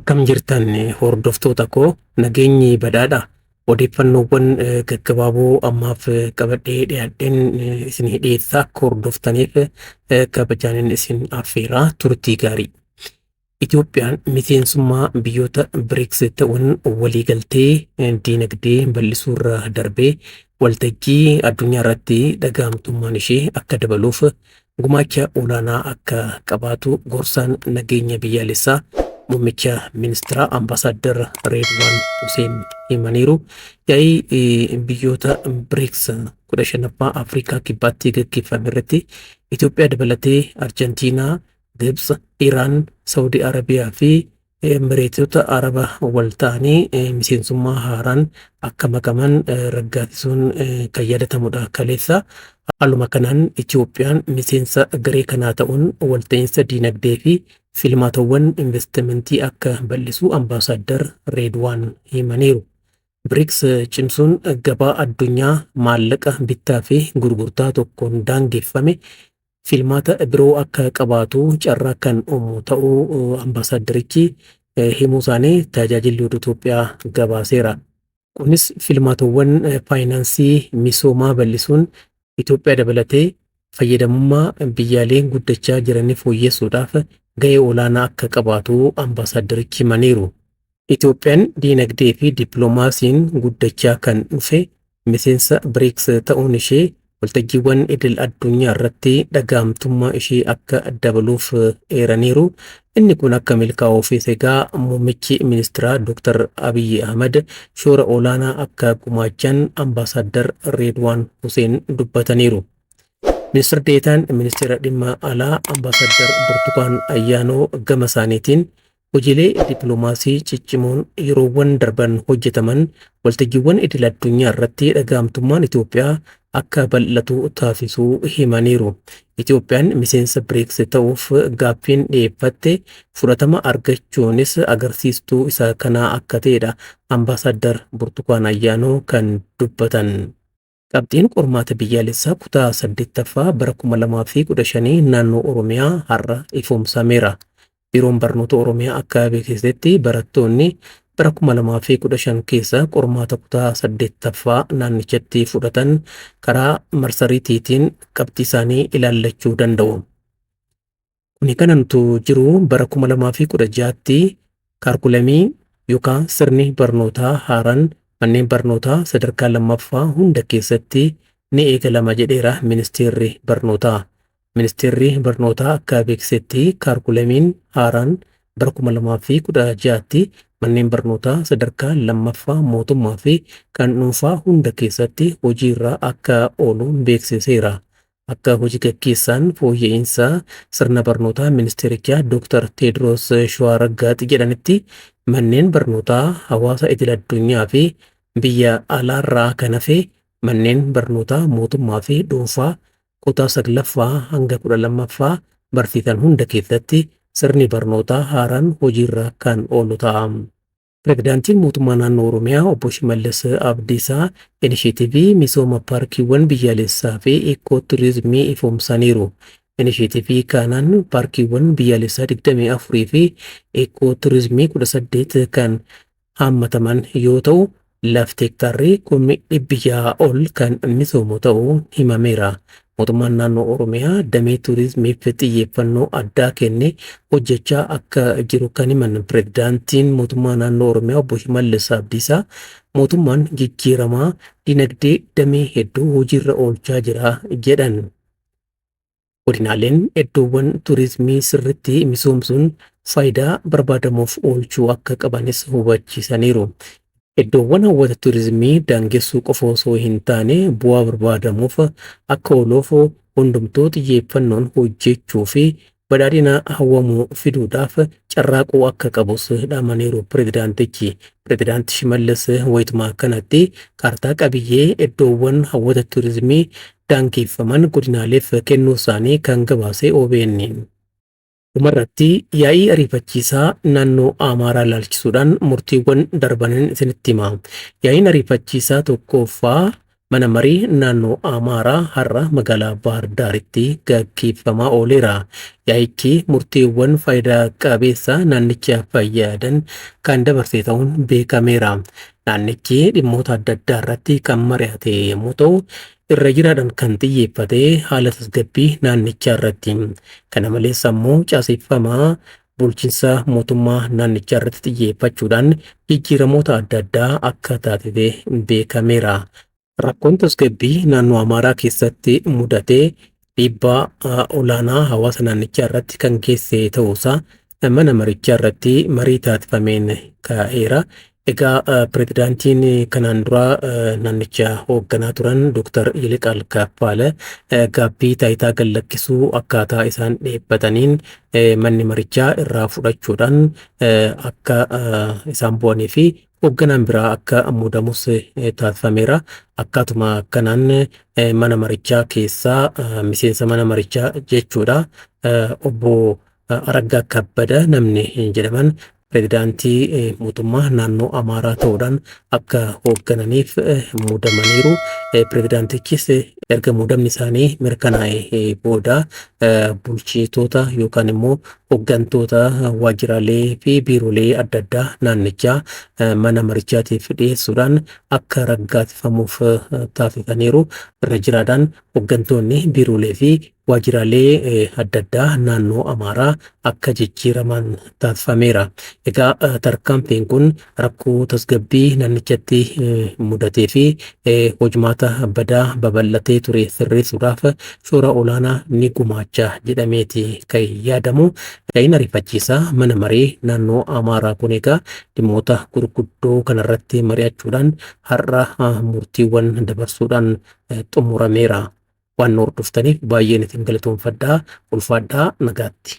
Akkam jirtan hordoftoota koo nageenyi badhaadha. Odeeffannoowwan gaggabaaboo ammaaf qabadhee dhiyaadheen isinii dhiyeessaa akka hordoftaniif kabajaan isin affeeraa turtii gaarii. Itoophiyaan miseensummaa biyyoota BRICS ta'uun waliigaltee diinagdee bal'isuurra darbee waltajjii addunyaa irratti dhaga'amtummaan ishee akka dabaluuf gumaacha olaanaa akka qabaatu gorsaan nageenya biyyaalessaa Muummicha Ministeera Ambaasaadder Reedwaan Huseen himaniiru. Yaa'ii biyyoota BRICS 15ffaa Afrikaa kibbaatti gaggeeffame irratti Itoophiyaa dabalatee Arjentiinaa, Gibx, Iraan, Saudi Arabiyaa fi Emireetota Araba wal ta'anii miseensummaa haaraan akka makaman raggaasisuun kan yaadatamudha kaleessa. Haaluma kanaan Itoophiyaan miseensa garee kanaa ta'uun walta'iinsa diinagdee fi filmaatawwan investimentii akka bal'isu Ambaasaadder Reedwaan himaniiru. BRICS cimsuun gabaa addunyaa maallaqa bittaa fi gurgurtaa tokkoon daangeffame filmaata biroo akka qabaatu carraa kan uumu ta'uu Ambaasadderichi himuu isaanii tajaajilli Itoophiyaa gabaaseera. Kunis filmaatawwan faayinaansii misoomaa bal'isuun Itoophiyaa dabalatee fayyadamummaa biyyaalee guddachaa jiranii fooyyessuudhaaf ga'ee olaanaa akka qabaatu Ambaasadderichi himaniiru. Itoophiyaan diinagdee fi dippiloomaasiin guddachaa kan dhufe miseensa BRICS ta'uun ishee waltajjiiwwan idil addunyaa irratti dhaga'amtummaa ishee akka dabaluuf eeraniiru. Inni kun akka milkaa'uuf egaa muummichi ministeeraa Dr. Abiy Ahmed shoora olaanaa akka gumaachan Ambaasaadder Reedwaan Huseen dubbataniiru. Ministeerri deetaan ministeera dhimma alaa Ambaasaadder Burtukaan Ayyaanoo gama isaaniitiin hojiilee dippiloomaasii ciccimoon yeroowwan darban hojjetaman waltajjiiwwan idil addunyaa irratti dhaga'amtummaan Itoophiyaa akka bal'atu taasisuu himaniiru. Itoophiyaan miseensa BRICS ta'uuf gaaffiin dhiyeeffatte fudhatama argachuunis agarsiistuu isa kanaa akka ta'edha Ambaasaadder Burtukaan Ayyaanoo kan dubbatan. Qabxiin qormaata biyyaalessaa kutaa 8ffaa bara 2015 naannoo Oromiyaa har'a ifoomsameera. Biiroon barnoota Oromiyaa akka beeksisetti barattoonni bara 2015 keessa qormaata kutaa 8ffaa naannichatti fudhatan karaa marsariitiitiin qabxii isaanii ilaallachuu danda'u. Kuni kanantu jiru bara 2016tti kaarkulamii yookaan sirni barnootaa haaraan manneen barnootaa sadarkaa lammaffaa hunda keessatti ni eegalama jedheera ministeerri barnootaa. Ministeerri barnootaa akka beeksisetti kaarkulamiin haaraan bara 2016tti manneen barnootaa sadarkaa lammaffaa mootummaa fi kan dhuunfaa hunda keessatti hojiirra akka oolu beeksiseera. Akka hojii gaggeessaan fooyya'insa sirna barnootaa ministeerichaa Dr. Teediroos Shawaraggaat jedhanitti manneen barnootaa hawaasa idil addunyaa fi biyya alaarraa kan hafe manneen barnootaa mootummaa fi dhuunfaa kutaa 9ffaa hanga 12ffaa barsiisan hunda keessatti sirni barnootaa haaraan hojiirra kan oolu ta'a. Pireezidaantiin mootummaa naannoo Oromiyaa obbo Shimallis Abdiisaa inisheetivii misooma paarkiiwwan biyyaalessaa fi ikooturizimii ifoomsaniiru. Inisheetivii kanaan paarkiiwwan biyyaalessaa 24 fi ikooturizimii 18 kan haammataman yoo ta'u, lafti hektaarri 100,000 ol kan misoomu ta'uu himameera. Mootummaan naannoo Oromiyaa damee turizimiif xiyyeeffannoo addaa kenne hojjechaa akka jiru kan himan pireezidaantiin mootummaa naannoo Oromiyaa obbo Shimallis Abdiisaa mootummaan jijjiiramaa dinagdee damee hedduu hojiirra oolchaa jira jedhan. Godinaaleen iddoowwan turizimii sirriitti misoomsuun faayidaa barbaadamuuf oolchuu akka qabanis hubachiisaniiru. Iddoowwan hawwata turizimii daangessuu qofa osoo hin taane bu'aa barbaadamuuf akka ooluuf hundumtuu xiyyeeffannoon hojjechuu fi badhaadhina hawwamuu fiduudhaaf carraaquu akka qabus dhaamaniiru pireezidaantichi. Pireezidaanti Shimallis wayituma kanatti kaartaa qabiyyee iddoowwan hawwata turizimii daangeffaman godinaaleef kennuu isaanii kan gabaase OBN. Dhumarratti yaa'ii ariifachiisaa naannoo Amaaraa ilaalchisuudhaan murtiiwwan darbaniin isinitti hima. Yaa'iin ariifachiisaa tokkoffaa Mana marii naannoo Amaaraa har'a magaalaa Baahir Daaritti gaggeeffamaa ooleera. Yaa'ichi murtiiwwan faayidaa qabeessa naannicha fayyadan kan dabarse ta'uun beekameera. Naannichi dhimmoota adda addaa irratti kan mari'ate yommuu ta'u, irra jiraadhaan kan xiyyeeffate haala tasgabbii naannichaa irratti. Kana malees ammoo caaseffamaa bulchiinsa mootummaa naannichaa irratti xiyyeeffachuudhaan jijjiiramoota adda addaa akka taasise beekameera. Rakkoon tasgabbii naannoo Amaaraa keessatti mudatee dhiibbaa olaanaa hawaasa naannichaa irratti kan geesse ta'uusaa mana marichaa irratti marii taasifameen ka'eera. Egaa pirezidaantiin kanaan dura naannicha hoogganaa turan Dr. Yiliqaal Kaffaale gaabbii taayitaa gallakkisuu akkaataa isaan dheebbataniin manni marichaa irraa fudhachuudhaan akka isaan bu'anii fi hoogganaan biraa akka muudamus taasifameera. Akkaatuma kanaan mana marichaa keessaa miseensa mana marichaa jechuudha. Obbo Araggaa Kabbada namni jedhaman pirezidaantii mootummaa naannoo Amaaraa ta'uudhaan akka hooggananiif muudamaniiru. Pirezidaantichis erga muudamni isaanii mirkanaa'ee booda bulchitoota yookaan immoo hooggantoota waajjiraalee fi biiroolee adda addaa naannichaa mana marichaatiif dhiyeessuudhaan akka raggaasifamuuf taasisaniiru. Irra jiraadhaan hooggantoonni biiroolee fi waajjiraalee adda addaa naannoo Amaaraa akka jijjiiraman taasifameera. Egaa tarkaanfiin kun rakkoo tasgabbii naannichatti mudatee fi hojimaata badaa babal'atee ture sirreessuudhaaf shoora olaanaa ni gumaacha jedhameeti kan yaadamu. Yaa'in ariifachiisaa mana maree naannoo Amaaraa kun egaa dhimmoota gurguddoo kanarratti mari'achuudhaan har'a murtiiwwan dabarsuudhaan xumurameera. Waan hordoftaniif baay'een isin galatoomfadhaa. Ulfaadhaa nagaatti.